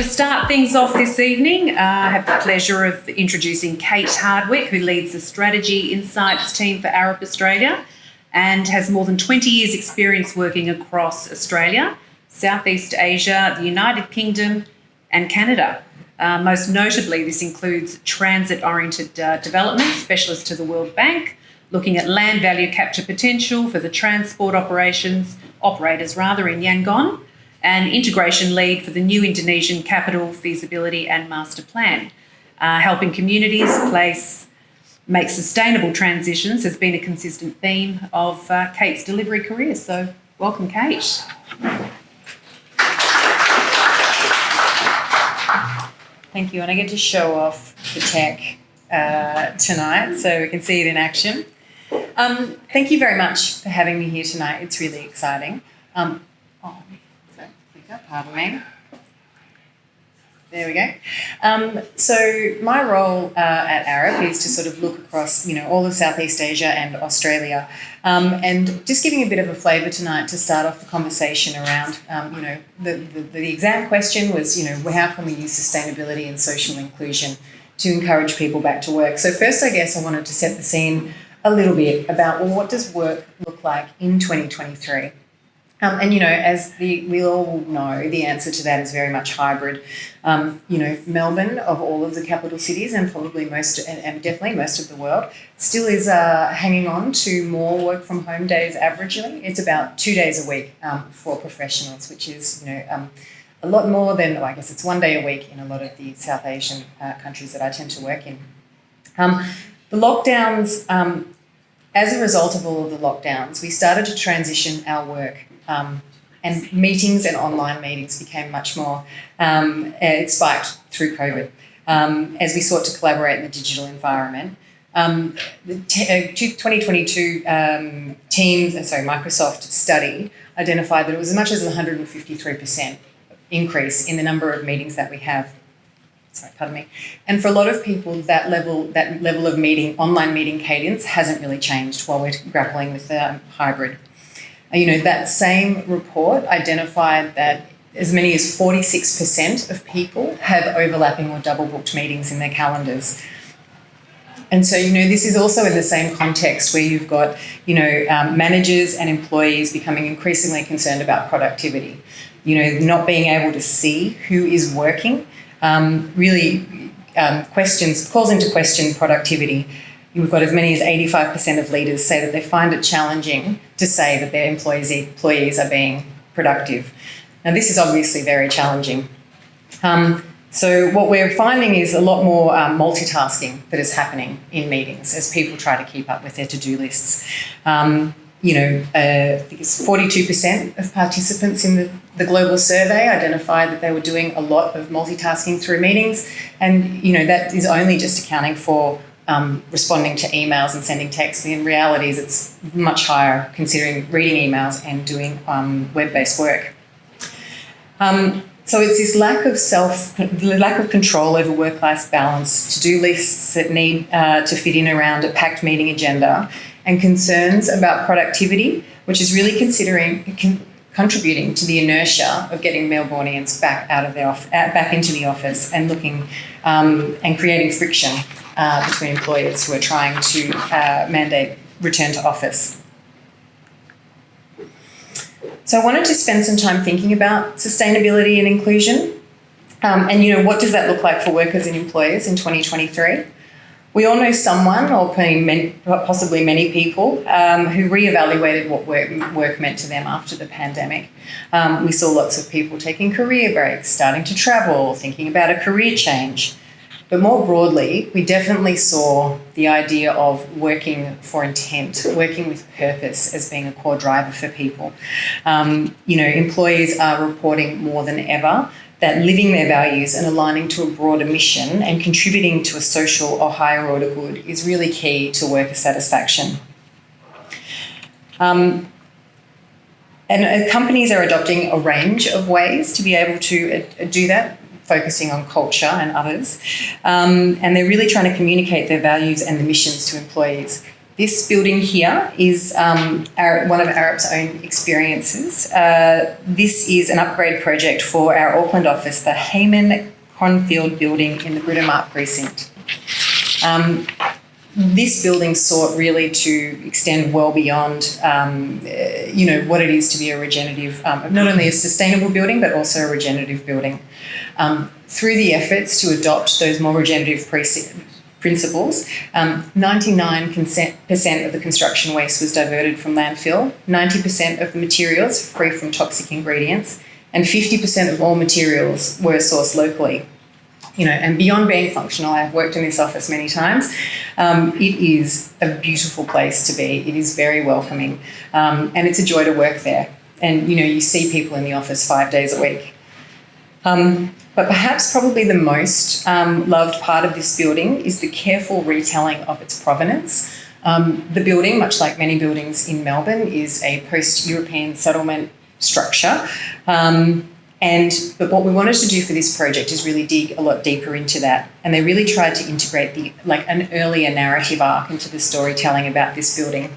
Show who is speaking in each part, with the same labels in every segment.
Speaker 1: start things off this evening, I have the pleasure of introducing Kate Hardwick, who leads the Strategy Insights team for Arup Australia and has more than 20 years' experience working across Australia, Southeast Asia, the United Kingdom and Canada. Most notably, this includes transit-oriented development, specialist to the World Bank, looking at land value capture potential for the transport operators in Yangon, and integration lead for the new Indonesian capital feasibility and master plan. Helping communities make sustainable transitions has been a consistent theme of Kate's delivery career. So welcome, Kate.
Speaker 2: Thank you, and I get to show off the tech tonight so we can see it in action. Thank you very much for having me here tonight. It's really exciting. Pardon me. There we go. So my role at Arup is to sort of look across, all of Southeast Asia and Australia, and just giving a bit of a flavour tonight to start off the conversation around, the exam question was, how can we use sustainability and social inclusion to encourage people back to work? So first, I guess I wanted to set the scene a little bit about, what does work look like in 2023? As we all know, the answer to that is very much hybrid. Melbourne, of all of the capital cities, and probably definitely most of the world, still is hanging on to more work from home days averagely. It's about 2 days a week for professionals, which is, a lot more than, I guess it's 1 day a week in a lot of the South Asian countries that I tend to work in. The lockdowns, as a result of all of the lockdowns, we started to transition our work. And meetings and online meetings became much more, it spiked through COVID as we sought to collaborate in the digital environment. The 2022 Microsoft study identified that it was as much as 153% increase in the number of meetings that we have. And for a lot of people, that level of online meeting cadence hasn't really changed while we're grappling with hybrid. That same report identified that as many as 46% of people have overlapping or double booked meetings in their calendars. And so, this is also in the same context where you've got, managers and employees becoming increasingly concerned about productivity. Not being able to see who is working really calls into question productivity. We've got as many as 85% of leaders say that they find it challenging to say that their employees are being productive. Now, this is obviously very challenging. So what we're finding is a lot more multitasking that is happening in meetings as people try to keep up with their to-do lists. I think it's 42% of participants in the global survey identified that they were doing a lot of multitasking through meetings, and that is only just accounting for responding to emails and sending texts. In reality, it's much higher considering reading emails and doing web-based work. So it's this lack of control over work-life balance, to-do lists that need to fit in around a packed meeting agenda, and concerns about productivity, which is really contributing to the inertia of getting Melbourneians back into the office and looking and creating friction between employers who are trying to mandate return to office. So I wanted to spend some time thinking about sustainability and inclusion, and what does that look like for workers and employers in 2023? We all know someone, or possibly many people, who reevaluated what work meant to them after the pandemic. We saw lots of people taking career breaks, starting to travel, thinking about a career change. But more broadly, we definitely saw the idea of working for intent, working with purpose as being a core driver for people. Employees are reporting more than ever that living their values and aligning to a broader mission and contributing to a social or higher order good is really key to worker satisfaction. And companies are adopting a range of ways to be able to do that, focusing on culture and others. And they're really trying to communicate their values and the missions to employees. This building here is one of Arup's own experiences. This is an upgrade project for our Auckland office, the Hayman Confield building in the Britomart precinct. This building sought really to extend well beyond, what it is to be a regenerative, not only a sustainable building, but also a regenerative building. Through the efforts to adopt those more regenerative principles, 99% of the construction waste was diverted from landfill, 90% of the materials free from toxic ingredients, and 50% of all materials were sourced locally. And beyond being functional, I've worked in this office many times, it is a beautiful place to be. It is very welcoming, and it's a joy to work there. And, you see people in the office 5 days a week. But perhaps probably the most loved part of this building is the careful retelling of its provenance. The building, much like many buildings in Melbourne, is a post-European settlement structure. But what we wanted to do for this project is really dig a lot deeper into that. And they really tried to integrate an earlier narrative arc into the storytelling about this building.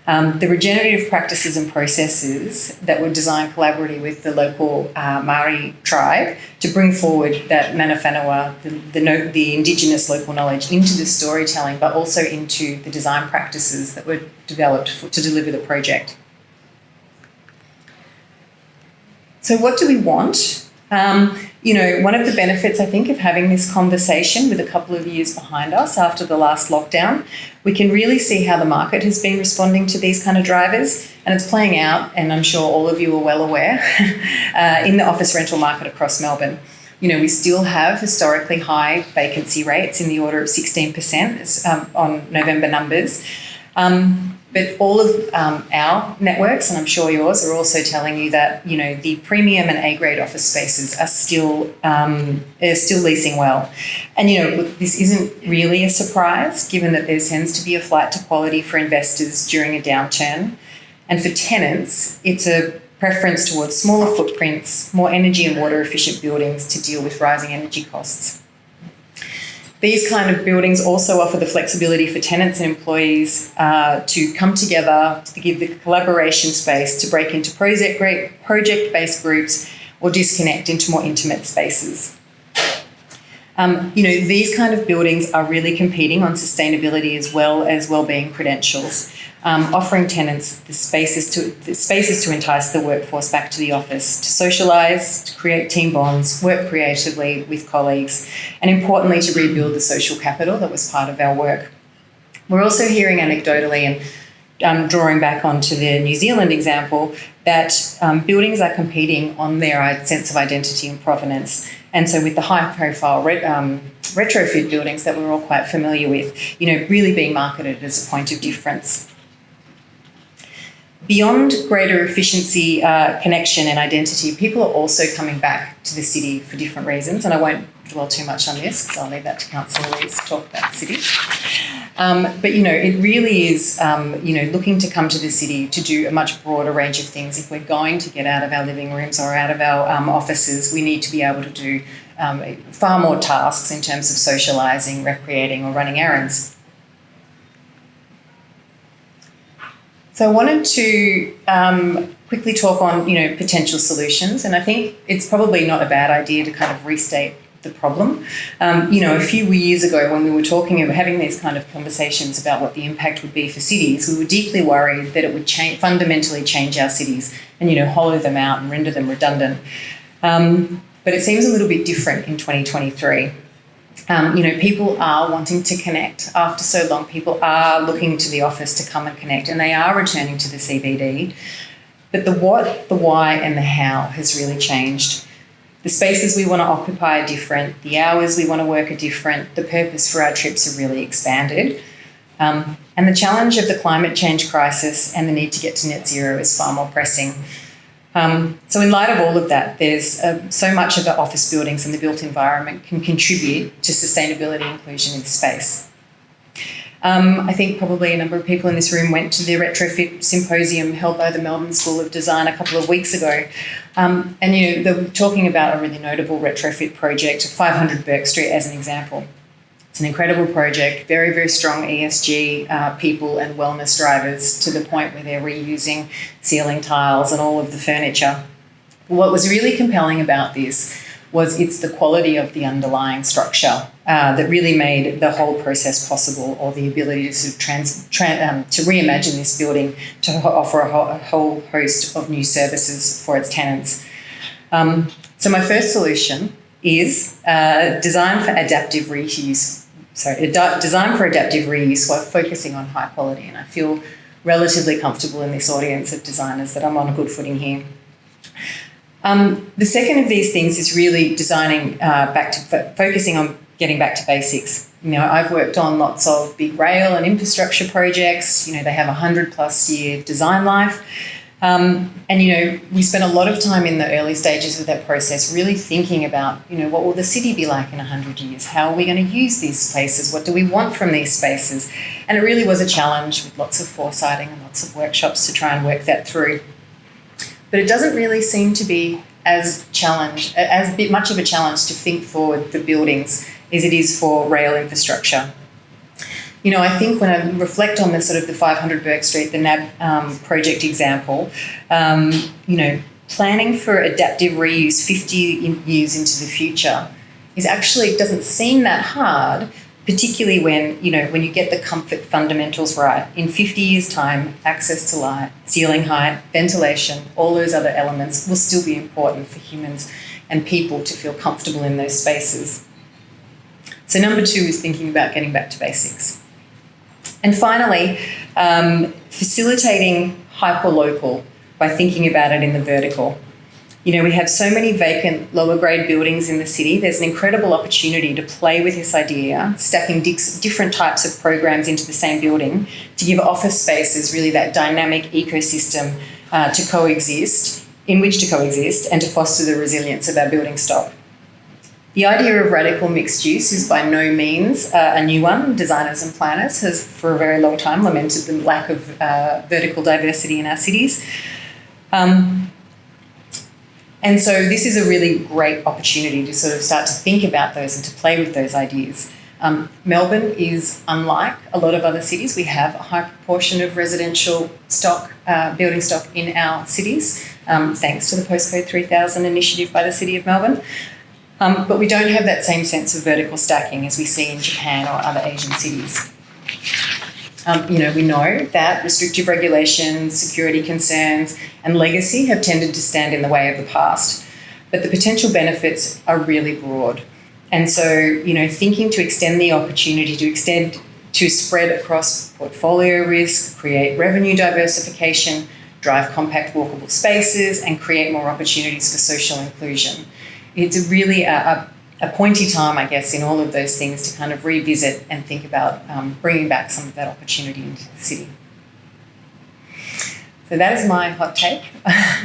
Speaker 2: The regenerative practices and processes that were designed collaboratively with the local Māori tribe to bring forward that mana whenua, the Indigenous local knowledge, into the storytelling, but also into the design practices that were developed to deliver the project. So what do we want? One of the benefits, I think, of having this conversation with a couple of years behind us after the last lockdown, we can really see how the market has been responding to these kind of drivers, and it's playing out, and I'm sure all of you are well aware, in the office rental market across Melbourne. We still have historically high vacancy rates in the order of 16% on November numbers. But all of our networks, and I'm sure yours, are also telling you that, the premium and A-grade office spaces are still leasing well. And, this isn't really a surprise, given that there tends to be a flight to quality for investors during a downturn. And for tenants, it's a preference towards smaller footprints, more energy and water efficient buildings to deal with rising energy costs. These kind of buildings also offer the flexibility for tenants and employees to come together, to give the collaboration space to break into project-based groups or disconnect into more intimate spaces. These kind of buildings are really competing on sustainability as well as wellbeing credentials, offering tenants the spaces to entice the workforce back to the office, to socialise, to create team bonds, work creatively with colleagues, and importantly, to rebuild the social capital that was part of our work. We're also hearing anecdotally, and drawing back onto the New Zealand example, that buildings are competing on their sense of identity and provenance. And so with the high-profile retrofit buildings that we're all quite familiar with, really being marketed as a point of difference. Beyond greater efficiency, connection and identity, people are also coming back to the city for different reasons, and I won't dwell too much on this because I'll leave that to Councillor Louise to talk about the city. But, it really is, looking to come to the city to do a much broader range of things. If we're going to get out of our living rooms or out of our offices, we need to be able to do far more tasks in terms of socialising, recreating or running errands. So I wanted to quickly talk on, potential solutions, and I think it's probably not a bad idea to kind of restate the problem. A few years ago when we were talking about having these kind of conversations about what the impact would be for cities, we were deeply worried that it would fundamentally change our cities and, hollow them out and render them redundant. But it seems a little bit different in 2023. People are wanting to connect after so long. People are looking to the office to come and connect, and they are returning to the CBD. But the what, the why, and the how has really changed. The spaces we want to occupy are different. The hours we want to work are different. The purpose for our trips are really expanded. And the challenge of the climate change crisis and the need to get to net zero is far more pressing. So in light of all of that, there's so much of the office buildings and the built environment can contribute to sustainability and inclusion in space. I think probably a number of people in this room went to the retrofit symposium held by the Melbourne School of Design a couple of weeks ago. And they were talking about a really notable retrofit project, 500 Burke Street as an example. It's It's an incredible project, very, very strong ESG people and wellness drivers to the point where they're reusing ceiling tiles and all of the furniture. What was really compelling about this was it's the quality of the underlying structure that really made the whole process possible, or the ability to sort of to reimagine this building to offer a whole host of new services for its tenants. So my first solution is design for adaptive reuse. Design for adaptive reuse while focusing on high quality. And I feel relatively comfortable in this audience of designers that I'm on a good footing here. The second of these things is really designing focusing on getting back to basics. You know, I've worked on lots of big rail and infrastructure projects. You know, they have a 100+ year design life. And, you know, we spent a lot of time in the early stages of that process really thinking about, you know, what will the city be like in 100 years? How are we going to use these spaces? What do we want from these spaces? And it really was a challenge with lots of foresighting and lots of workshops to try and work that through. But it doesn't really seem to be as much of a challenge to think forward for buildings as it is for rail infrastructure. You know, I think when I reflect on the sort of the 500 Burke Street, the NAB project example, you know, planning for adaptive reuse 50 years into the future doesn't seem that hard, particularly when you get the comfort fundamentals right. In 50 years' time, access to light, ceiling height, ventilation, all those other elements will still be important for humans and people to feel comfortable in those spaces. So number 2 is thinking about getting back to basics. And finally, facilitating hyper-local by thinking about it in the vertical. You know, we have so many vacant lower grade buildings in the city. There's an incredible opportunity to play with this idea, stacking different types of programs into the same building to give office spaces really that dynamic ecosystem in which to coexist and to foster the resilience of our building stock. The idea of radical mixed use is by no means a new one. Designers and planners have for a very long time lamented the lack of vertical diversity in our cities. And so this is a really great opportunity to sort of start to think about those and to play with those ideas. Melbourne is unlike a lot of other cities. We have a high proportion of residential stock, building stock in our cities, thanks to the Postcode 3000 initiative by the City of Melbourne. But we don't have that same sense of vertical stacking as we see in Japan or other Asian cities. We know that restrictive regulations, security concerns, and legacy have tended to stand in the way of the past, but the potential benefits are really broad. And so, thinking to extend the opportunity to spread across portfolio risk, create revenue diversification, drive compact walkable spaces, and create more opportunities for social inclusion. It's really a pointy time, I guess, in all of those things to kind of revisit and think about bringing back some of that opportunity into the city. So that is my hot take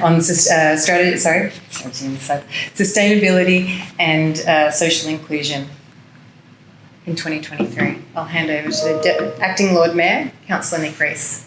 Speaker 2: on sustainability and social inclusion in 2023. I'll hand over to the Acting Lord Mayor, Councillor Nick Rees.